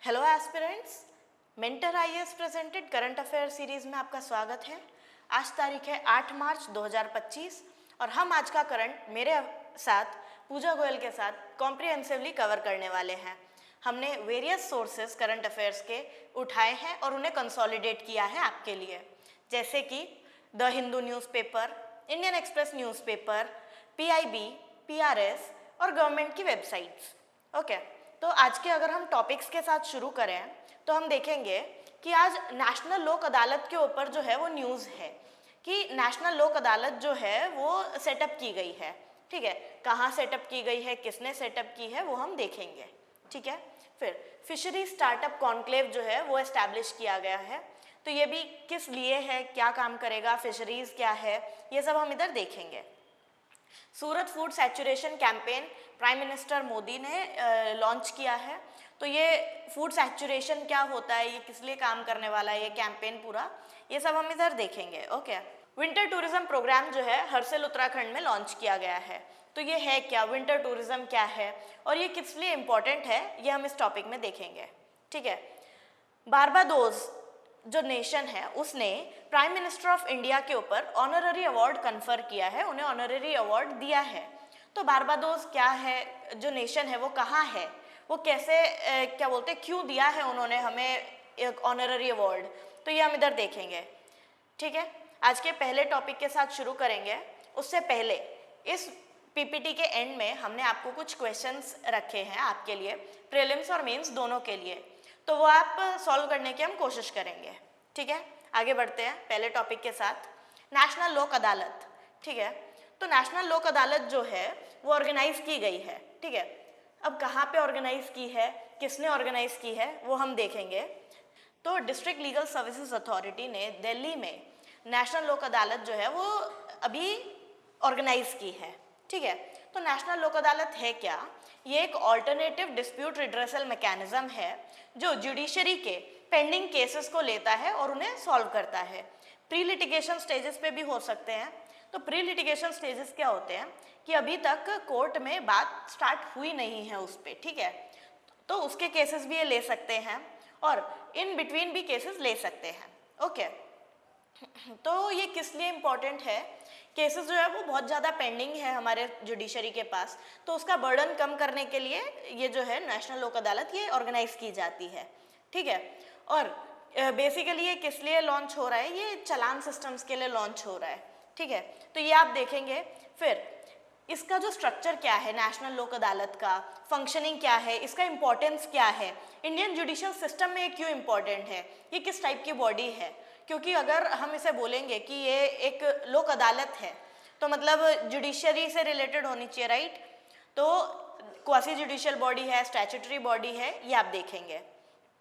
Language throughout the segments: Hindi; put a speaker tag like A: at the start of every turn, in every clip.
A: Hello aspirants, mentor IAS presented current affair series में आपका स्वागत है। आज तारीख है 8 मार्च 2025 और हम आज का करंट मेरे साथ पूजा गोयल के साथ कॉम्प्रिहेंसिवली कवर करने वाले हैं। हमने वेरियस सोर्सेज करंट अफेयर्स के उठाए हैं और उन्हें कंसोलिडेट किया है आपके लिए, जैसे कि the Hindu newspaper, Indian express newspaper, PIB, PRS और गवर्नमेंट की वेबसाइट्स। ओके, तो आज के अगर हम टॉपिक्स के साथ शुरू करें तो हम देखेंगे कि आज नेशनल लोक अदालत के ऊपर जो है वो न्यूज़ है कि नेशनल लोक अदालत जो है वो सेटअप की गई है। ठीक है, कहाँ सेटअप की गई है, किसने सेटअप की है, वो हम देखेंगे। ठीक है, फिर फिशरी स्टार्टअप कॉन्क्लेव जो है वो एस्टैब्लिश किया गया है, तो ये भी किस लिए है, क्या काम करेगा, फिशरीज क्या है, ये सब हम इधर देखेंगे। Surat food saturation campaign prime minister Modi ने लॉन्च किया है, तो ये फूड सैचुरेशन क्या होता है, ये किस लिए काम करने वाला है, ये कैंपेन पूरा, ये सब हम इधर देखेंगे। ओके, विंटर टूरिज्म प्रोग्राम जो है हर्सिल उत्तराखंड में लॉन्च किया गया है, तो ये है क्या, विंटर टूरिज्म क्या है और ये किस लिए इम्पोर्टेंट है, ये हम इस टॉपिक में देखेंगे। ठीक है, बारबाडोस जो नेशन है उसने प्राइम मिनिस्टर ऑफ इंडिया के ऊपर ऑनररी अवार्ड कन्फर किया है, उन्हें ऑनररी अवार्ड दिया है। तो बारबाडोस क्या है, जो नेशन है वो कहाँ है, वो कैसे क्या बोलते हैं, क्यों दिया है उन्होंने हमें एक ऑनररी अवार्ड, तो ये हम इधर देखेंगे। ठीक है, आज के पहले टॉपिक के साथ शुरू करेंगे। उससे पहले इस पीपीटी के एंड में हमने आपको कुछ क्वेश्चंस रखे हैं आपके लिए, प्रीलिम्स और मेंस दोनों के लिए, तो वो आप सॉल्व करने की हम कोशिश करेंगे। ठीक है, आगे बढ़ते हैं पहले टॉपिक के साथ, नेशनल लोक अदालत। ठीक है, तो नेशनल लोक अदालत जो है वो ऑर्गेनाइज की गई है। ठीक है, अब कहाँ पे ऑर्गेनाइज की है, किसने ऑर्गेनाइज की है, वो हम देखेंगे। तो डिस्ट्रिक्ट लीगल सर्विसेज अथॉरिटी ने दिल्ली में नेशनल लोक अदालत जो है वो अभी ऑर्गेनाइज की है। ठीक है, तो नेशनल लोक अदालत है क्या, ये एक ऑल्टरनेटिव डिस्प्यूट रिड्रेसल मैकेनिज्म है जो जुडिशरी के पेंडिंग केसेस को लेता है और उन्हें सॉल्व करता है। प्री लिटिगेशन स्टेजेस पे भी हो सकते हैं। तो प्री लिटिगेशन स्टेजेस क्या होते हैं कि अभी तक कोर्ट में बात स्टार्ट हुई नहीं है उस पर। ठीक है, तो उसके केसेस भी ये ले सकते हैं और इन बिटवीन भी केसेस ले सकते हैं। ओके, तो ये किस लिए इम्पोर्टेंट है, केसेस जो है वो बहुत ज़्यादा पेंडिंग है हमारे जुडिशरी के पास, तो उसका बर्डन कम करने के लिए ये जो है नेशनल लोक अदालत ये ऑर्गेनाइज की जाती है। ठीक है, और बेसिकली ये किस लिए लॉन्च हो रहा है, ये चालान सिस्टम्स के लिए लॉन्च हो रहा है। ठीक है, तो ये आप देखेंगे। फिर इसका जो स्ट्रक्चर क्या है, नेशनल लोक अदालत का फंक्शनिंग क्या है, इसका इम्पोर्टेंस क्या है, इंडियन जुडिशियल सिस्टम में ये क्यों इम्पोर्टेंट है, ये किस टाइप की बॉडी है, क्योंकि अगर हम इसे बोलेंगे कि ये एक लोक अदालत है तो मतलब जुडिशरी से रिलेटेड होनी चाहिए, राइट। तो क्वासी जुडिशियल बॉडी है, स्टैट्यूटरी बॉडी है, ये आप देखेंगे।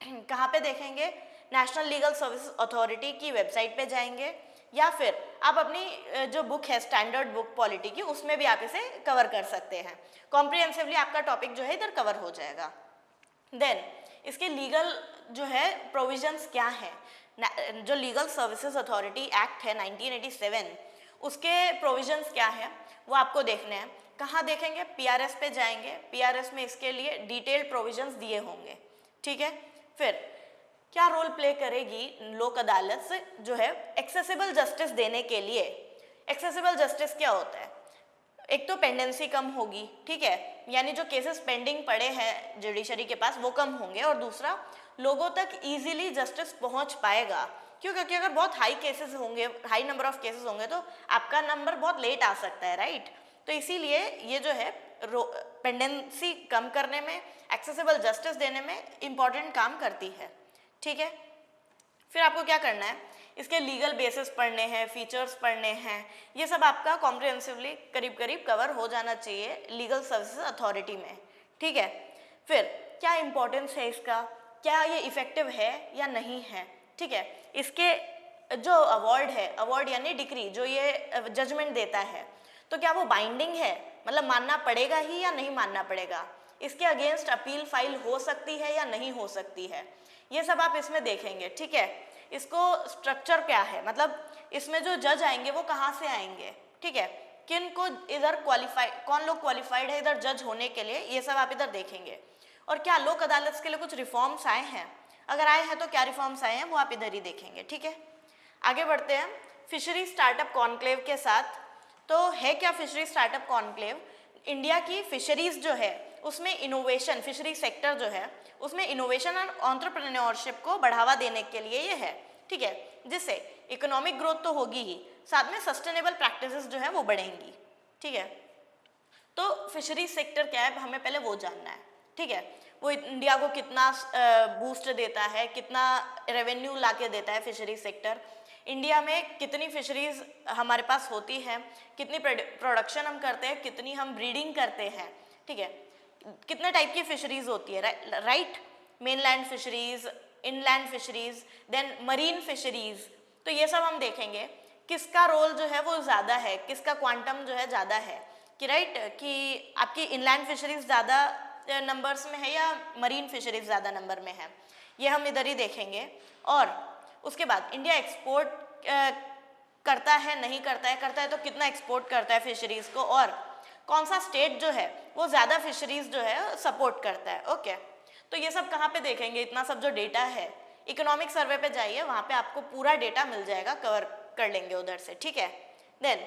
A: कहाँ पे देखेंगे, नेशनल लीगल सर्विस अथॉरिटी की वेबसाइट पे जाएंगे या फिर आप अपनी जो बुक है स्टैंडर्ड बुक पॉलिटी की, उसमें भी आप इसे कवर कर सकते हैं। कॉम्प्रिहेंसिवली आपका टॉपिक जो है इधर कवर हो जाएगा। देन इसके लीगल जो है प्रोविजंस क्या है, जो लीगल सर्विसेज अथॉरिटी एक्ट है 1987, उसके प्रोविजंस क्या है वो आपको देखने हैं। कहाँ देखेंगे, पीआरएस पे जाएंगे, पीआरएस में इसके लिए डिटेल्ड प्रोविजंस दिए होंगे। ठीक है, फिर क्या रोल प्ले करेगी लोक अदालत से जो है एक्सेसिबल जस्टिस देने के लिए। एक्सेसिबल जस्टिस क्या होता है, एक तो पेंडेंसी कम होगी, ठीक है, यानी जो केसेस पेंडिंग पड़े हैं जुडिशरी के पास वो कम होंगे, और दूसरा लोगों तक इजीली जस्टिस पहुंच पाएगा। क्यों, क्योंकि अगर बहुत हाई केसेस होंगे, हाई नंबर ऑफ केसेस होंगे तो आपका नंबर बहुत लेट आ सकता है, राइट। तो इसीलिए ये जो है पेंडेंसी कम करने में, एक्सेसिबल जस्टिस देने में इम्पॉर्टेंट काम करती है। ठीक है, फिर आपको क्या करना है, इसके लीगल बेसिस पढ़ने हैं, फीचर्स पढ़ने हैं, ये सब आपका कॉम्प्रिहेंसिवली करीब करीब कवर हो जाना चाहिए लीगल सर्विसेज अथॉरिटी में। ठीक है, फिर क्या इम्पोर्टेंस है इसका, क्या ये इफेक्टिव है या नहीं है। ठीक है, इसके जो अवार्ड है, अवार्ड यानी डिक्री जो ये जजमेंट देता है, तो क्या वो बाइंडिंग है, मतलब मानना पड़ेगा ही या नहीं मानना पड़ेगा, इसके अगेंस्ट अपील फाइल हो सकती है या नहीं हो सकती है, ये सब आप इसमें देखेंगे। ठीक है, इसको स्ट्रक्चर क्या है, मतलब इसमें जो जज आएंगे वो कहाँ से आएंगे, ठीक है, किन को इधर क्वालिफाई, कौन लोग क्वालिफाइड है इधर जज होने के लिए, ये सब आप इधर देखेंगे। और क्या लोक अदालत के लिए कुछ रिफॉर्म्स आए हैं, अगर आए हैं तो क्या रिफॉर्म्स आए हैं वो आप इधर ही देखेंगे। ठीक है, आगे बढ़ते हैं फिशरी स्टार्टअप कॉन्क्लेव के साथ। तो है क्या फिशरी स्टार्टअप कॉन्क्लेव? इंडिया की फिशरीज जो है उसमें इनोवेशन, फिशरी सेक्टर जो है उसमें इनोवेशन और एंटरप्रेन्योरशिप को बढ़ावा देने के लिए ये है। ठीक है, जिससे इकोनॉमिक ग्रोथ तो होगी ही, साथ में सस्टेनेबल प्रैक्टिसेस जो है वो बढ़ेंगी। ठीक है, तो फिशरी सेक्टर क्या है हमें पहले वो जानना है। ठीक है, वो इंडिया को कितना बूस्ट देता है, कितना रेवेन्यू लाके देता है फिशरी सेक्टर, इंडिया में कितनी फिशरीज हमारे पास होती है, कितनी प्रोडक्शन हम करते हैं, कितनी हम ब्रीडिंग करते हैं। ठीक है, कितने टाइप की फिशरीज होती है, right, mainland fisheries, inland fisheries, then marine fisheries. तो ये सब हम देखेंगे किसका रोल जो है वो ज़्यादा है, किसका क्वांटम जो है ज़्यादा है, कि राइट कि आपकी इनलैंड फिशरीज ज़्यादा नंबर्स में है या मरीन फिशरीज ज़्यादा नंबर में है, ये हम इधर ही देखेंगे। और उसके बाद इंडिया एक्सपोर्ट करता है नहीं करता है तो कितना एक्सपोर्ट करता है फिशरीज को, और कौन सा स्टेट जो है वो ज़्यादा फिशरीज जो है सपोर्ट करता है। ओके, तो ये सब कहाँ पे देखेंगे, इतना सब जो डेटा है इकोनॉमिक सर्वे पे जाइए, वहाँ पे आपको पूरा डेटा मिल जाएगा, कवर कर लेंगे उधर से। ठीक है, देन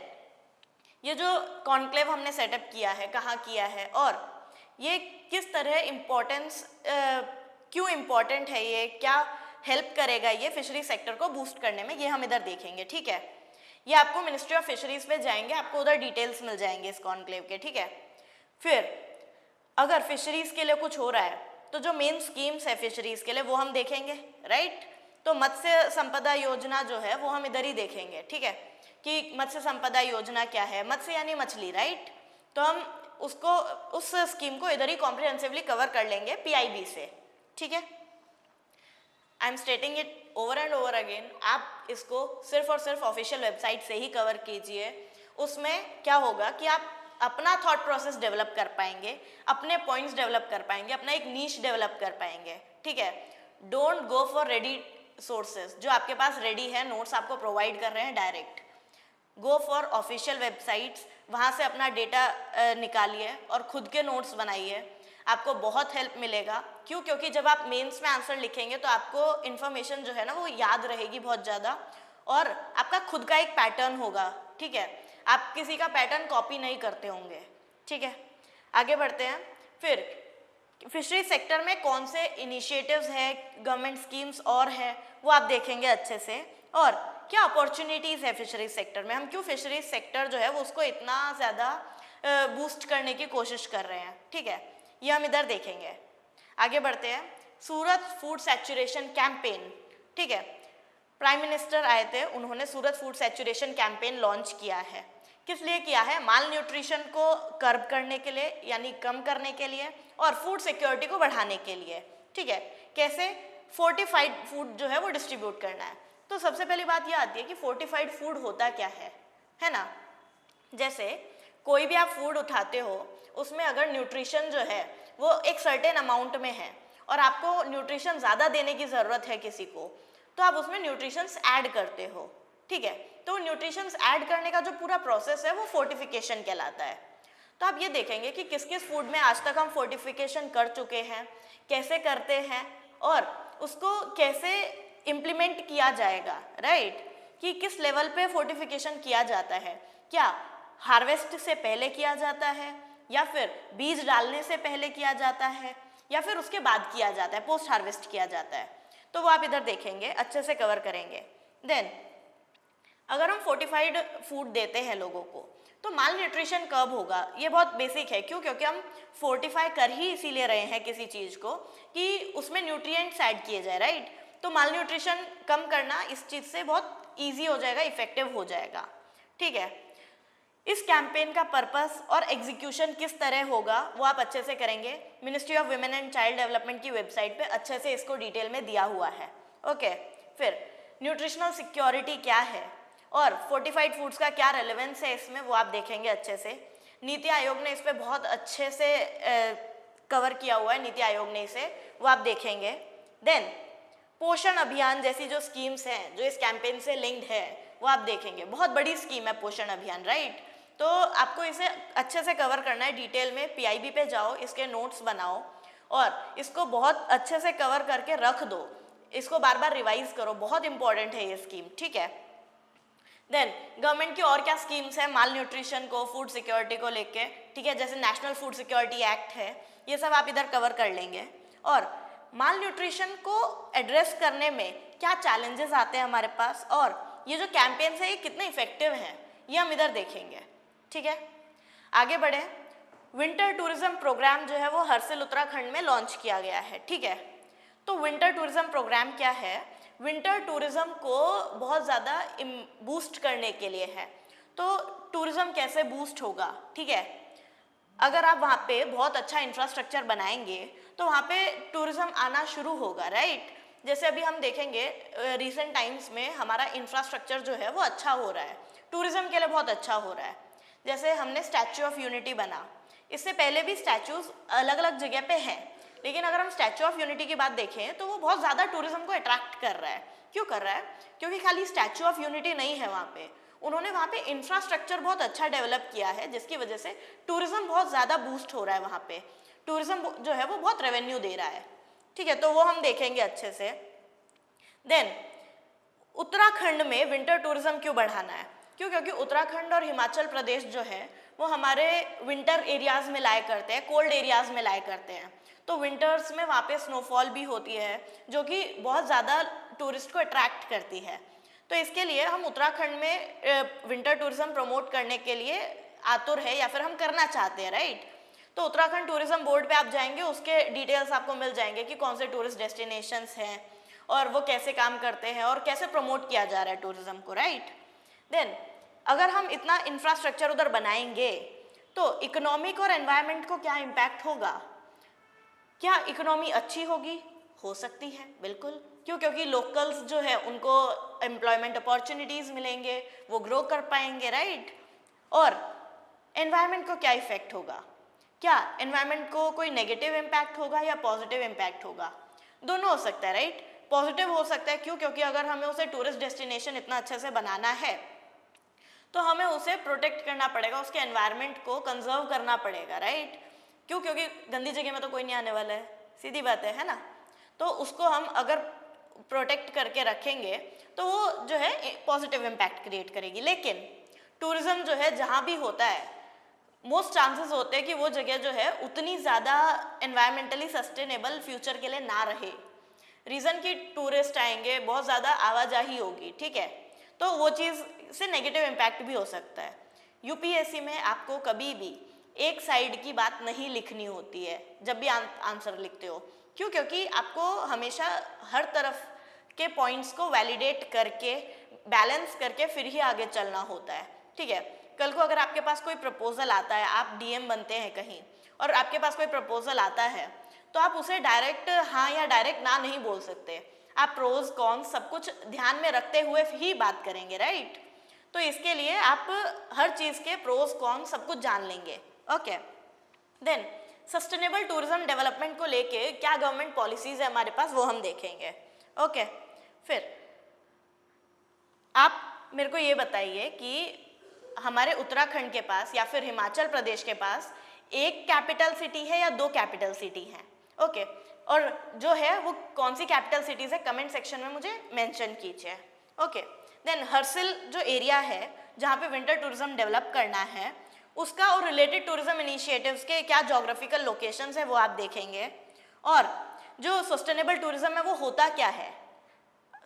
A: ये जो कॉन्क्लेव हमने सेटअप किया है कहाँ किया है और ये किस तरह इम्पोर्टेंस, क्यों इम्पोर्टेंट है, ये क्या हेल्प करेगा ये फिशरी सेक्टर को बूस्ट करने में, ये हम इधर देखेंगे। ठीक है, ये आपको मिनिस्ट्री ऑफ फिशरीज पे जाएंगे, आपको उधर डिटेल्स मिल जाएंगे इस कॉन्क्लेव के। ठीक है, फिर अगर फिशरीज के लिए कुछ हो रहा है तो जो मेन स्कीम्स है फिशरीज के लिए वो हम देखेंगे, राइट। तो मत्स्य संपदा योजना जो है वो हम इधर ही देखेंगे। ठीक है, कि मत्स्य संपदा योजना क्या है, मत्स्य यानी मछली, राइट। तो हम उसको, उस स्कीम को इधर ही कॉम्प्रिहेंसिवली कवर कर लेंगे पीआईबी से। ठीक है, I am स्टेटिंग it over and over again, आप इसको सिर्फ और सिर्फ ऑफिशियल वेबसाइट से ही कवर कीजिए। उसमें क्या होगा कि आप अपना थॉट प्रोसेस डेवलप कर पाएंगे, अपने पॉइंट्स डेवलप कर पाएंगे, अपना एक नीश डेवलप कर पाएंगे। ठीक है, don't go for ready sources, जो आपके पास रेडी है, नोट्स आपको प्रोवाइड कर रहे हैं direct. Go for official websites, वहाँ से अपना डेटा निकालिए और खुद के नोट्स बनाइए, आपको बहुत हेल्प मिलेगा। क्यों? क्योंकि जब आप मेंस में आंसर लिखेंगे तो आपको इन्फॉर्मेशन जो है ना वो याद रहेगी बहुत ज़्यादा, और आपका खुद का एक पैटर्न होगा। ठीक है, आप किसी का पैटर्न कॉपी नहीं करते होंगे। ठीक है, आगे बढ़ते हैं। फिर फिशरी सेक्टर में कौन से इनिशिएटिव्स है, गवर्नमेंट स्कीम्स और है वो आप देखेंगे अच्छे से, और क्या अपॉर्चुनिटीज़ है फिशरीज सेक्टर में, हम क्यों फिशरीज सेक्टर जो है वो उसको इतना ज़्यादा बूस्ट करने की कोशिश कर रहे हैं। ठीक है, ये हम इधर देखेंगे। आगे बढ़ते हैं, सूरत फूड सैचुरेशन कैंपेन। ठीक है, प्राइम मिनिस्टर आए थे, उन्होंने सूरत फूड सैचुरेशन कैंपेन लॉन्च किया है। किस लिए किया है? माल न्यूट्रिशन को कर्ब करने के लिए, यानी कम करने के लिए, और फूड सिक्योरिटी को बढ़ाने के लिए। ठीक है, कैसे? फोर्टिफाइड फूड जो है वो डिस्ट्रीब्यूट करना है। तो सबसे पहली बात ये आती है कि फोर्टिफाइड फूड होता क्या है ना। जैसे कोई भी आप फूड उठाते हो उसमें अगर न्यूट्रिशन जो है वो एक सर्टेन अमाउंट में है और आपको न्यूट्रिशन ज़्यादा देने की ज़रूरत है किसी को, तो आप उसमें न्यूट्रिशंस ऐड करते हो। ठीक है, तो न्यूट्रिशंस ऐड करने का जो पूरा प्रोसेस है वो फोर्टिफिकेशन कहलाता है। तो आप ये देखेंगे कि किस किस फूड में आज तक हम फोर्टिफिकेशन कर चुके हैं, कैसे करते हैं और उसको कैसे इम्प्लीमेंट किया जाएगा, राइट, कि किस लेवल पे फोर्टिफिकेशन किया जाता है। क्या हार्वेस्ट से पहले किया जाता है, या फिर बीज डालने से पहले किया जाता है, या फिर उसके बाद किया जाता है, पोस्ट हार्वेस्ट किया जाता है। तो वो आप इधर देखेंगे, अच्छे से कवर करेंगे। देन अगर हम फोर्टिफाइड फूड देते हैं लोगों को तो माल न्यूट्रिशन कब होगा, ये बहुत बेसिक है। क्यों? क्योंकि हम फोर्टिफाई कर ही इसीलिए रहे हैं किसी चीज़ को कि उसमें न्यूट्रिएंट्स ऐड किए जाए, राइट। तो माल न्यूट्रिशन कम करना इस चीज़ से बहुत ईजी हो जाएगा, इफेक्टिव हो जाएगा। ठीक है, इस कैंपेन का पर्पस और एग्जीक्यूशन किस तरह होगा वो आप अच्छे से करेंगे। Ministry of women and child development की वेबसाइट पे अच्छे से इसको डिटेल में दिया हुआ है। ओके, फिर न्यूट्रिशनल सिक्योरिटी क्या है और फोर्टिफाइड फूड्स का क्या रेलेवेंस है इसमें, वो आप देखेंगे अच्छे से। नीति आयोग ने इस पर बहुत अच्छे से कवर किया हुआ है, नीति आयोग ने इसे, वो आप देखेंगे। देन पोषण अभियान जैसी जो स्कीम्स हैं जो इस कैंपेन से लिंक्ड है वो आप देखेंगे। बहुत बड़ी स्कीम है पोषण अभियान, राइट। तो आपको इसे अच्छे से कवर करना है डिटेल में, पीआईबी पे जाओ, इसके नोट्स बनाओ और इसको बहुत अच्छे से कवर करके रख दो, इसको बार बार रिवाइज करो, बहुत इंपॉर्टेंट है ये स्कीम, ठीक है। देन गवर्नमेंट की और क्या स्कीम्स है माल न्यूट्रिशन को, फूड सिक्योरिटी को लेके, ठीक है, जैसे नेशनल फूड सिक्योरिटी एक्ट है, ये सब आप इधर कवर कर लेंगे। और माल न्यूट्रिशन को एड्रेस करने में क्या चैलेंजेस आते हैं हमारे पास, और ये जो कैंपेन्स है ये कितने इफेक्टिव हैं, ये हम इधर देखेंगे, ठीक है। आगे बढ़े, विंटर टूरिज्म प्रोग्राम जो है वो हर्सिल उत्तराखंड में लॉन्च किया गया है, ठीक है। तो विंटर टूरिज्म प्रोग्राम क्या है, विंटर टूरिज्म को बहुत ज़्यादा बूस्ट करने के लिए है। तो टूरिज्म कैसे बूस्ट होगा, ठीक है, अगर आप वहाँ पे बहुत अच्छा इंफ्रास्ट्रक्चर बनाएंगे तो वहाँ पे टूरिज्म आना शुरू होगा, राइट। जैसे अभी हम देखेंगे रिसेंट टाइम्स में हमारा इंफ्रास्ट्रक्चर जो है वो अच्छा हो रहा है, टूरिज्म के लिए बहुत अच्छा हो रहा है। जैसे हमने स्टैचू ऑफ यूनिटी बना, इससे पहले भी स्टैचूज अलग अलग जगह पे हैं, लेकिन अगर हम स्टैचू ऑफ यूनिटी की बात देखें तो वो बहुत ज़्यादा टूरिज्म को अट्रैक्ट कर रहा है। क्यों कर रहा है, क्योंकि खाली स्टैचू ऑफ यूनिटी नहीं है वहाँ पे, उन्होंने वहाँ पे इंफ्रास्ट्रक्चर बहुत अच्छा डेवलप किया है, जिसकी वजह से टूरिज्म बहुत ज़्यादा बूस्ट हो रहा है, वहाँ पे टूरिज्म जो है वो बहुत रेवेन्यू दे रहा है, ठीक है। तो वो हम देखेंगे अच्छे से। देन उत्तराखंड में विंटर टूरिज्म क्यों बढ़ाना है, क्यों, क्योंकि उत्तराखंड और हिमाचल प्रदेश जो है वो हमारे विंटर एरियाज़ में लाया करते हैं, कोल्ड एरियाज़ में लाया करते हैं। तो विंटर्स में वहाँ पे स्नोफॉल भी होती है जो कि बहुत ज़्यादा टूरिस्ट को अट्रैक्ट करती है। तो इसके लिए हम उत्तराखंड में विंटर टूरिज्म प्रमोट करने के लिए आतुर है, या फिर हम करना चाहते हैं, राइट। तो उत्तराखंड टूरिज्म बोर्ड पे आप जाएंगे, उसके डिटेल्स आपको मिल जाएंगे कि कौन से टूरिस्ट डेस्टिनेशंस हैं और वो कैसे काम करते हैं और कैसे प्रमोट किया जा रहा है टूरिज्म को, राइट। देन अगर हम इतना इंफ्रास्ट्रक्चर उधर बनाएंगे तो इकोनॉमिक और एनवायरनमेंट को क्या इम्पैक्ट होगा, क्या इकोनॉमी अच्छी होगी, हो सकती है, बिल्कुल। क्यों, क्योंकि लोकल्स जो है उनको एम्प्लॉयमेंट अपॉर्चुनिटीज़ मिलेंगे, वो ग्रो कर पाएंगे, राइट। और एनवायरनमेंट को क्या इफेक्ट होगा, क्या एनवायरनमेंट को कोई नेगेटिव इम्पैक्ट होगा या पॉजिटिव इम्पैक्ट होगा, दोनों हो सकता है, राइट। पॉजिटिव हो सकता है, क्यों, क्योंकि अगर हमें उसे टूरिस्ट डेस्टिनेशन इतना अच्छे से बनाना है तो हमें उसे प्रोटेक्ट करना पड़ेगा, उसके एनवायरनमेंट को कंजर्व करना पड़ेगा, राइट। क्यों, क्योंकि गंदी जगह में तो कोई नहीं आने वाला है, सीधी बात है ना। तो उसको हम अगर प्रोटेक्ट करके रखेंगे तो वो जो है पॉजिटिव इम्पैक्ट क्रिएट करेगी। लेकिन टूरिज्म जो है जहाँ भी होता है, मोस्ट चांसेस होते हैं कि वो जगह जो है उतनी ज़्यादा एनवायरमेंटली सस्टेनेबल फ्यूचर के लिए ना रहे। रीज़न कि टूरिस्ट आएंगे, बहुत ज़्यादा आवाजाही होगी, ठीक है, तो वो चीज़ से नेगेटिव इम्पैक्ट भी हो सकता है। यूपीएससी में आपको कभी भी एक साइड की बात नहीं लिखनी होती है जब भी आंसर लिखते हो। क्यों, क्योंकि आपको हमेशा हर तरफ के पॉइंट्स को वैलिडेट करके, बैलेंस करके फिर ही आगे चलना होता है, ठीक है। कल को अगर आपके पास कोई प्रपोजल आता है, आप डीएम बनते हैं कहीं और आपके पास कोई प्रपोजल आता है, तो आप उसे डायरेक्ट हाँ या डायरेक्ट ना नहीं बोल सकते, आप प्रोज कॉन्स सब कुछ ध्यान में रखते हुए ही बात करेंगे, राइट। तो इसके लिए आप हर चीज़ के प्रोज कॉन्स सब कुछ जान लेंगे, okay. Then sustainable tourism development को लेके क्या गवर्नमेंट पॉलिसीज है हमारे पास, वो हम देखेंगे, ओके। फिर आप मेरे को ये बताइए कि हमारे उत्तराखंड के पास या फिर हिमाचल प्रदेश के पास एक कैपिटल सिटी है या दो कैपिटल सिटी हैं, ओके। और जो है वो कौन सी कैपिटल सिटीज़ है, कमेंट सेक्शन में मुझे मेंशन कीजिए, ओके। देन हर्सिल जो एरिया है जहाँ पे विंटर टूरिज्म डेवलप करना है, उसका और रिलेटेड टूरिज्म इनिशिएटिव्स के क्या जोग्राफिकल लोकेशंस है वो आप देखेंगे। और जो सस्टेनेबल टूरिज्म है वो होता क्या है,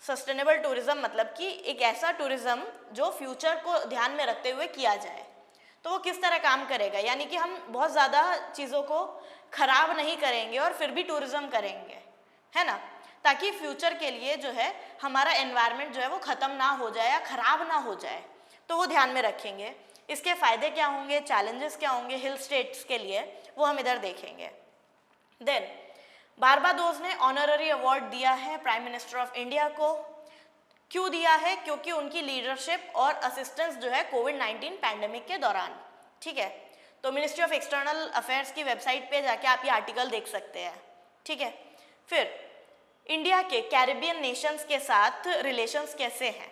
A: सस्टेनेबल टूरिज्म मतलब कि एक ऐसा टूरिज्म जो फ्यूचर को ध्यान में रखते हुए किया जाए। तो वो किस तरह काम करेगा, यानी कि हम बहुत ज़्यादा चीज़ों को खराब नहीं करेंगे और फिर भी टूरिज्म करेंगे, है ना, ताकि फ्यूचर के लिए जो है हमारा एनवायरनमेंट जो है वो ख़त्म ना हो जाए या ख़राब ना हो जाए, तो वो ध्यान में रखेंगे। इसके फ़ायदे क्या होंगे, चैलेंजेस क्या होंगे हिल स्टेट्स के लिए, वो हम इधर देखेंगे। देन बारबाडोस ने ऑनररी अवार्ड दिया है प्राइम मिनिस्टर ऑफ इंडिया को। क्यों दिया है, क्योंकि उनकी लीडरशिप और असिस्टेंस जो है कोविड-19 पैंडेमिक के दौरान, ठीक है। तो मिनिस्ट्री ऑफ एक्सटर्नल अफेयर्स की वेबसाइट पे जाके आप ये आर्टिकल देख सकते हैं, ठीक है। फिर इंडिया के कैरिबियन नेशंस के साथ रिलेशंस कैसे हैं,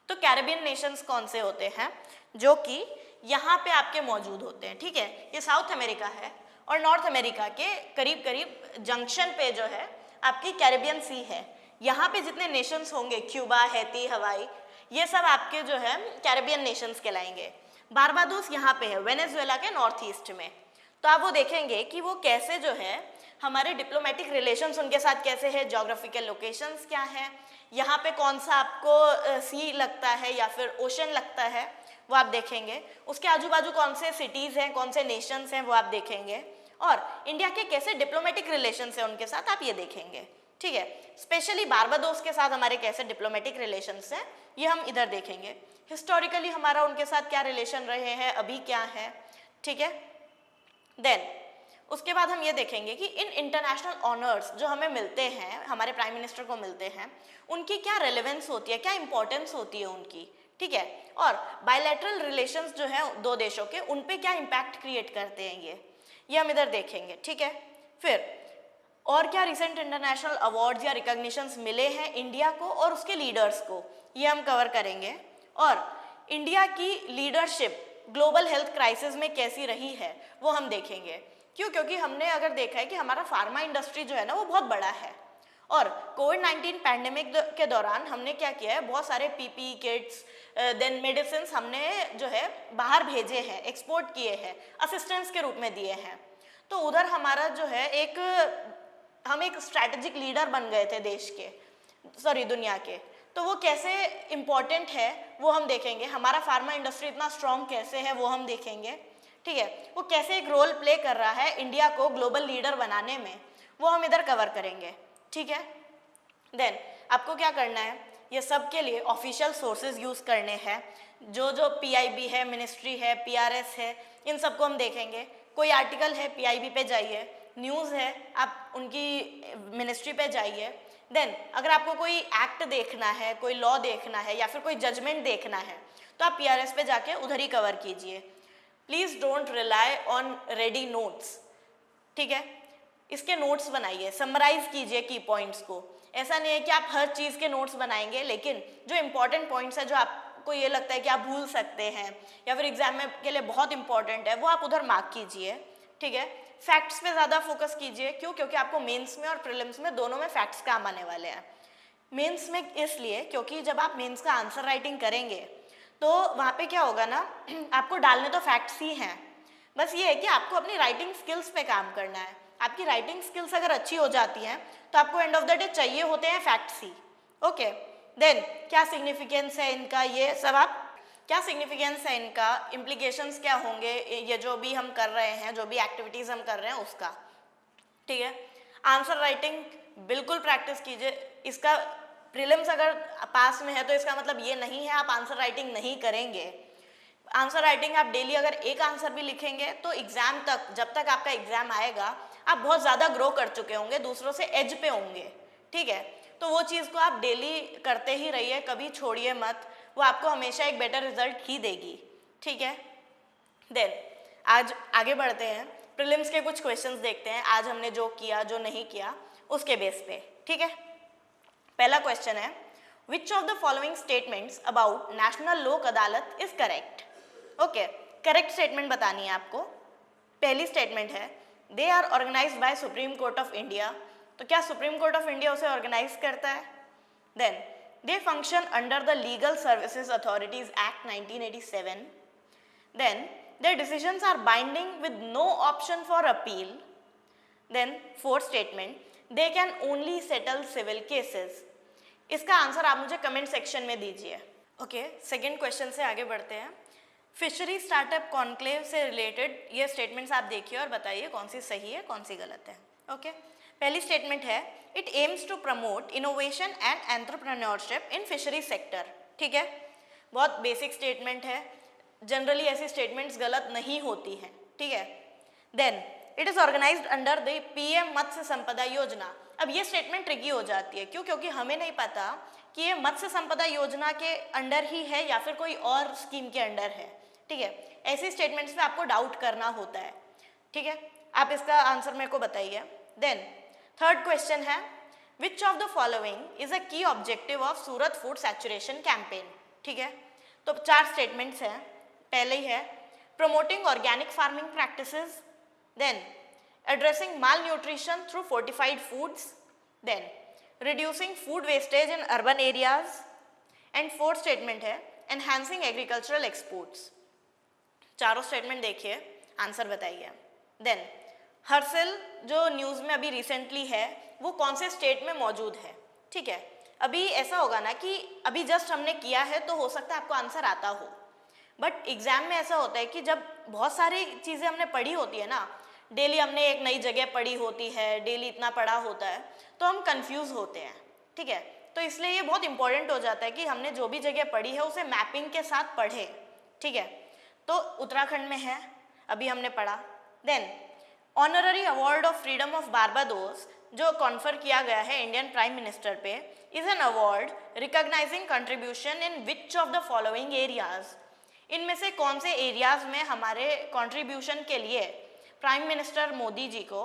A: तो कैरिबियन नेशंस कौन से होते हैं जो कि यहाँ पे आपके मौजूद होते हैं, ठीक है। ये साउथ अमेरिका है और नॉर्थ अमेरिका के करीब करीब जंक्शन पे जो है आपकी कैरिबियन सी है। यहाँ पे जितने नेशंस होंगे, क्यूबा, हैती, हवाई, ये सब आपके जो है कैरिबियन नेशंस कहलाएंगे। बारबाडोस यहाँ पे है, वेनेजुएला के नॉर्थ ईस्ट में। तो आप वो देखेंगे कि वो कैसे जो है हमारे डिप्लोमेटिक रिलेशंस उनके साथ कैसे है, ज्योग्राफिकल लोकेशंस क्या है, यहाँ पे कौन सा आपको सी लगता है या फिर ओशन लगता है, वो आप देखेंगे। उसके आजू बाजू कौन से सिटीज़ हैं, कौन से नेशंस हैं, वो आप देखेंगे। और इंडिया के कैसे डिप्लोमेटिक रिलेशंस हैं उनके साथ, आप ये देखेंगे। ठीक है, स्पेशली बारबाडोस के साथ हमारे कैसे डिप्लोमेटिक रिलेशंस हैं, ये हम इधर देखेंगे। हिस्टोरिकली हमारा उनके साथ क्या रिलेशन रहे हैं, अभी क्या है। ठीक है, देन उसके बाद हम ये देखेंगे कि इन इंटरनेशनल ऑनर्स जो हमें मिलते हैं, हमारे प्राइम मिनिस्टर को मिलते हैं, उनकी क्या रेलेवेंस होती है, क्या इंपॉर्टेंस होती है उनकी। ठीक है, और बायलैटरल रिलेशंस जो है दो देशों के, उन पे क्या इम्पैक्ट क्रिएट करते हैं ये हम इधर देखेंगे। ठीक है, फिर और क्या रिसेंट इंटरनेशनल अवार्ड्स या रिकॉग्निशंस मिले हैं इंडिया को और उसके लीडर्स को, ये हम कवर करेंगे। और इंडिया की लीडरशिप ग्लोबल हेल्थ क्राइसिस में कैसी रही है वो हम देखेंगे। क्यों? क्योंकि हमने अगर देखा है कि हमारा फार्मा इंडस्ट्री जो है ना वो बहुत बड़ा है, और कोविड-19 पैंडेमिक के दौरान हमने क्या किया है, बहुत सारे पीपीई किट्स, देन मेडिसिन हमने जो है बाहर भेजे हैं, एक्सपोर्ट किए हैं, असिस्टेंस के रूप में दिए हैं। तो उधर हमारा जो है हम एक स्ट्रैटेजिक लीडर बन गए थे देश के, दुनिया के। तो वो कैसे इम्पॉर्टेंट है वो हम देखेंगे। हमारा फार्मा इंडस्ट्री इतना स्ट्रॉन्ग कैसे है वो हम देखेंगे। ठीक है, वो कैसे एक रोल प्ले कर रहा है इंडिया को ग्लोबल लीडर बनाने में, वो हम इधर कवर करेंगे। ठीक है, देन आपको क्या करना है, ये सब के लिए ऑफिशियल सोर्सेज यूज़ करने हैं। जो पीआईबी है, मिनिस्ट्री है, पीआरएस है, इन सबको हम देखेंगे। कोई आर्टिकल है पीआईबी पे जाइए, न्यूज़ है आप उनकी मिनिस्ट्री पे जाइए। देन अगर आपको कोई एक्ट देखना है, कोई लॉ देखना है या फिर कोई जजमेंट देखना है, तो आप पीआरएस पे जाके उधर ही कवर कीजिए। Please don't rely on ready notes. ठीक है, इसके नोट्स बनाइए, समराइज कीजिए की पॉइंट्स को। ऐसा नहीं है कि आप हर चीज़ के नोट्स बनाएंगे, लेकिन जो इंपॉर्टेंट पॉइंट्स है, जो आपको ये लगता है कि आप भूल सकते हैं या फिर एग्जाम में के लिए बहुत इंपॉर्टेंट है, वो आप उधर मार्क कीजिए। ठीक है, फैक्ट्स पे ज़्यादा फोकस कीजिए। क्यों? क्योंकि आपको मेंस में और प्रीलिम्स में दोनों में फैक्ट्स काम आने वाले हैं। मेंस में इसलिए क्योंकि जब आप मेंस का आंसर राइटिंग करेंगे तो वहाँ पे क्या होगा ना, आपको डालने तो फैक्ट्स ही हैं, बस ये है कि आपको अपनी राइटिंग स्किल्स पे काम करना है। आपकी राइटिंग स्किल्स अगर अच्छी हो जाती हैं तो आपको एंड ऑफ द डे चाहिए होते हैं फैक्ट्स ही। ओके, देन क्या सिग्निफिकेंस है इनका, ये सब आप क्या सिग्निफिकेंस है इनका, इम्प्लीकेशंस क्या होंगे, ये जो भी हम कर रहे हैं, जो भी एक्टिविटीज़ हम कर रहे हैं उसका। ठीक है, आंसर राइटिंग बिल्कुल प्रैक्टिस कीजिए। इसका प्रीलिम्स अगर पास में है तो इसका मतलब ये नहीं है आप आंसर राइटिंग नहीं करेंगे। आंसर राइटिंग आप डेली अगर एक आंसर भी लिखेंगे तो एग्जाम तक, जब तक आपका एग्जाम आएगा, आप बहुत ज़्यादा ग्रो कर चुके होंगे, दूसरों से एज पे होंगे। ठीक है, तो वो चीज़ को आप डेली करते ही रहिए, कभी छोड़िए मत, वो आपको हमेशा एक बेटर रिजल्ट ही देगी। ठीक है, देन आज आगे बढ़ते हैं, प्रीलिम्स के कुछ क्वेश्चंस देखते हैं, आज हमने जो किया जो नहीं किया उसके बेस पे। ठीक है, पहला क्वेश्चन है, which of the following statements about national Lok Adalat is correct. Okay, correct statement बतानी है आपको। पहली स्टेटमेंट है, they are organised by supreme court of India. तो क्या सुप्रीम कोर्ट ऑफ इंडिया उसे ऑर्गेनाइज करता है? Then they function under the legal services authorities act 1987। देन their decisions are binding with no option for appeal. Then fourth statement, they can only settle civil cases. इसका आंसर आप मुझे कमेंट सेक्शन में दीजिए। ओके, सेकेंड क्वेश्चन से आगे बढ़ते हैं। फिशरी स्टार्टअप कॉन्क्लेव से रिलेटेड ये स्टेटमेंट्स आप देखिए और बताइए कौन सी सही है कौन सी गलत है। ओके, पहली स्टेटमेंट है, it aims to promote innovation and entrepreneurship in fishery sector. ठीक है, बहुत बेसिक स्टेटमेंट है, जनरली ऐसी स्टेटमेंट्स गलत नहीं होती हैं। ठीक है, then it is organised under the PM Matsya Sampada Yojana. अब ये स्टेटमेंट ट्रिकी हो जाती है, क्यों? क्योंकि हमें नहीं पता कि ये मत्स्य संपदा योजना के अंडर ही है या फिर कोई और स्कीम के अंडर है। ठीक है, ऐसी स्टेटमेंट्स पे आपको डाउट करना होता है। ठीक है, आप इसका आंसर मेरे को बताइए। देन थर्ड क्वेश्चन है, which of the following is a key objective of Surat food saturation campaign. ठीक है, तो 4 स्टेटमेंट्स हैं। पहले ही है, promoting organic farming practices. Then addressing malnutrition through fortified foods, then reducing food wastage in urban areas, and fourth statement है enhancing agricultural exports. चारों स्टेटमेंट देखिए, आंसर बताइए. देन हर्सिल जो न्यूज़ में अभी रिसेंटली है वो कौन से स्टेट में मौजूद है? ठीक है, अभी ऐसा होगा ना कि अभी जस्ट हमने किया है तो हो सकता है आपको आंसर आता हो, बट एग्जाम में ऐसा होता है कि जब बहुत सारी चीज़ें हमने पढ़ी होती है ना, डेली हमने एक नई जगह पढ़ी होती है, डेली इतना पढ़ा होता है, तो हम कंफ्यूज होते हैं. ठीक है, तो इसलिए ये बहुत इंपॉर्टेंट हो जाता है कि हमने जो भी जगह पढ़ी है उसे मैपिंग के साथ पढ़े. ठीक है, तो उत्तराखंड में है, अभी हमने पढ़ा. Then honorary award of freedom of Barbados जो कॉन्फर किया गया है इंडियन प्राइम मिनिस्टर पे, is an award recognising contribution in which of the following areas. इनमें से कौन से एरियाज में हमारे कंट्रीब्यूशन के लिए प्राइम मिनिस्टर मोदी जी को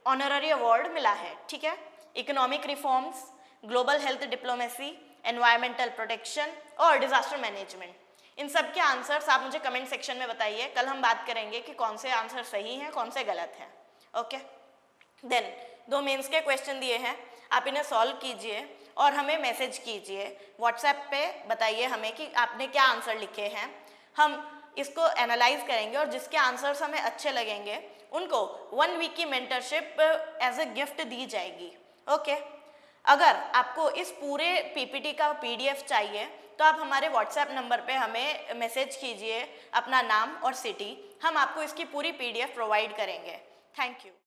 A: ऑनररी अवार्ड मिला है? ठीक है, economic reforms, global health diplomacy, environmental protection और डिजास्टर मैनेजमेंट. इन सब के आंसर्स आप मुझे कमेंट सेक्शन में बताइए. कल हम बात करेंगे कि कौन से आंसर सही हैं, कौन से गलत हैं. ओके, देन 2 मेंस के क्वेश्चन दिए हैं, आप इन्हें सॉल्व कीजिए और हमें मैसेज कीजिए व्हाट्सएप पे. बताइए हमें कि आपने क्या आंसर लिखे हैं. हम इसको एनालाइज करेंगे और जिसके आंसर्स हमें अच्छे लगेंगे उनको 1 वीक की मेंटरशिप एज ए गिफ्ट दी जाएगी. ओके, अगर आपको इस पूरे पीपीटी का पीडीएफ चाहिए तो आप हमारे व्हाट्सएप नंबर पे हमें मैसेज कीजिए अपना नाम और सिटी, हम आपको इसकी पूरी पीडीएफ प्रोवाइड करेंगे. Thank you.